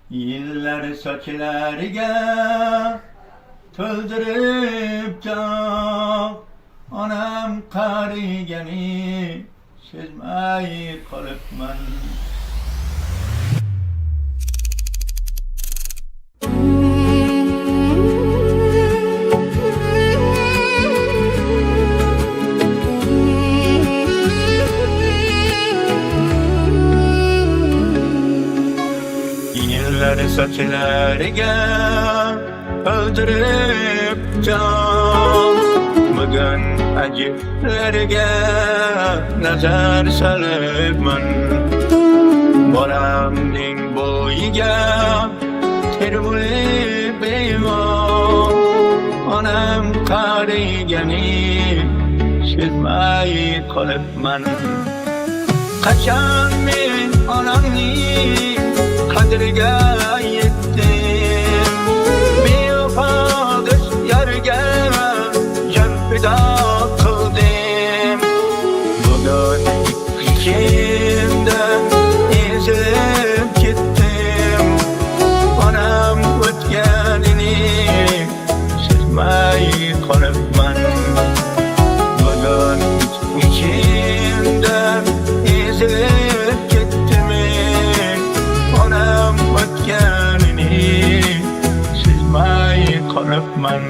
Yıllar sochlarga to'ldirib jon, onam qarigani sezmay qolibman. Yıllar sochlarga to'ldirib jon, bugun ajiblarga nazar solibman. Bolamning bo'yiga termulib bemor, onam qarigani sezmay qolibman. Qachon men onamning qadriga yetdim, bevafo do'st yarga jon fido qildim. Bugun ichimdan ezilib ketdim, onam o'tganini sezmay qolibman. Bugun ichimdan ezilib ketdim, onam o'tganini sezmay qolibman.